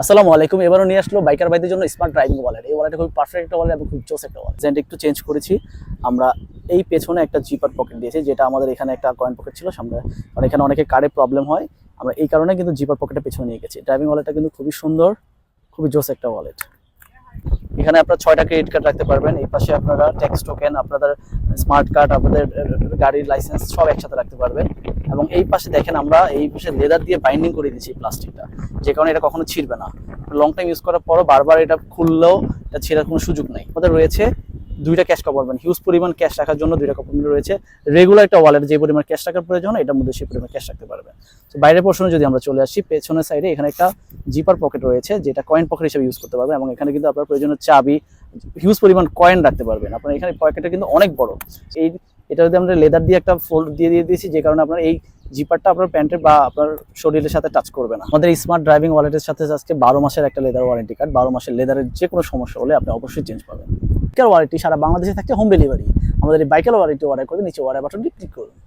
আসসালামু আলাইকুম। এবারও নিয়ে আসলো বাইকার ভাইদের জন্য স্মার্ট ড্রাইভিং ওয়ালেট। এই ওয়ালেটটা খুব পারফেক্ট একটা ওয়ালেট এবং খুব জোস একটা ওয়ালেট। ডিজাইনটা একটু চেঞ্জ করেছি আমরা। এই পেছনে একটা জিপার পকেট দিয়েছি, যেটা আমাদের এখানে একটা কয়েন পকেট ছিল সামনে, কারণ এখানে অনেকে কার্ডে প্রবলেম হয়। আমরা এই কারণে কিন্তু জিপার পকেটটা পেছনে নিয়ে গেছি। ড্রাইভিং ওয়ালেটটা কিন্তু খুবই সুন্দর, খুবই জোস একটা ওয়ালেট। এখানে আপনারা 6টা ক্রেডিট কার্ড রাখতে পারবেন। এই পাশে আপনারা ট্যাক্স টোকেন, আপনাদের স্মার্ট কার্ড, আপনাদের গাড়ির লাইসেন্স সব একসাথে রাখতে পারবেন। এবং এই পাশে দেখেন আমরা এই পাশে লেদার দিয়ে বাইন্ডিং করে দিয়েছি প্লাস্টিকটা, যে কারণে এটা কখনো ছিঁড়বে না। লং টাইম ইউজ করার পরও বারবার এটা খুললেও এটা ছেঁড়ার কোনো সুযোগ নেই। আমাদের রয়েছে 2টা ক্যাশ কম্পার্টমেন্ট, হিউজ পরিমাণ ক্যাশ রাখার জন্য 2টা কম্পার্টমেন্ট রয়েছে। রেগুলার একটা ওয়ালেট যে পরিমাণ ক্যাশ রাখার প্রয়োজন এটার মধ্যে সেই পরিমাণ ক্যাশ রাখতে পারবেন। তো বাইরের পোর্শনে যদি আমরা চলে আসি, পেছনের সাইডে এখানে একটা জিপার পকেট রয়েছে, যেটা কয়েন পকেট হিসেবে ইউজ করতে পারবেন। এবং এখানে কিন্তু আপনার প্রয়োজনীয় চাবি, হিউজ পরিমাণ কয়েন রাখতে পারবেন। আপনার এখানে পকেটটা কিন্তু অনেক বড়। এটা যদি আমরা লেদার দিয়ে একটা ফোল্ড দিয়ে দিয়েছি, যে কারণে আপনার এই জিপারটা আপনার প্যান্টের বা আপনার শরীরের সাথে টাচ করবে না। আমাদের স্মার্ট ড্রাইভিং ওয়ালেটের সাথে আজকে 12 মাসের একটা লেদার ওয়ারেন্টি কার্ড। 12 মাসের লেদারের যে কোনো সমস্যা হলে আপনি অবশ্যই চেঞ্জ পাবেন। বাইকের ওয়ারেন্টি সারা বাংলাদেশে থাকছে হোম ডেলিভারি। আমাদের এই বাইকের ওয়ারেন্টি অর্ডার করে নিচে অর্ডার বাটনটি ক্লিক করুন।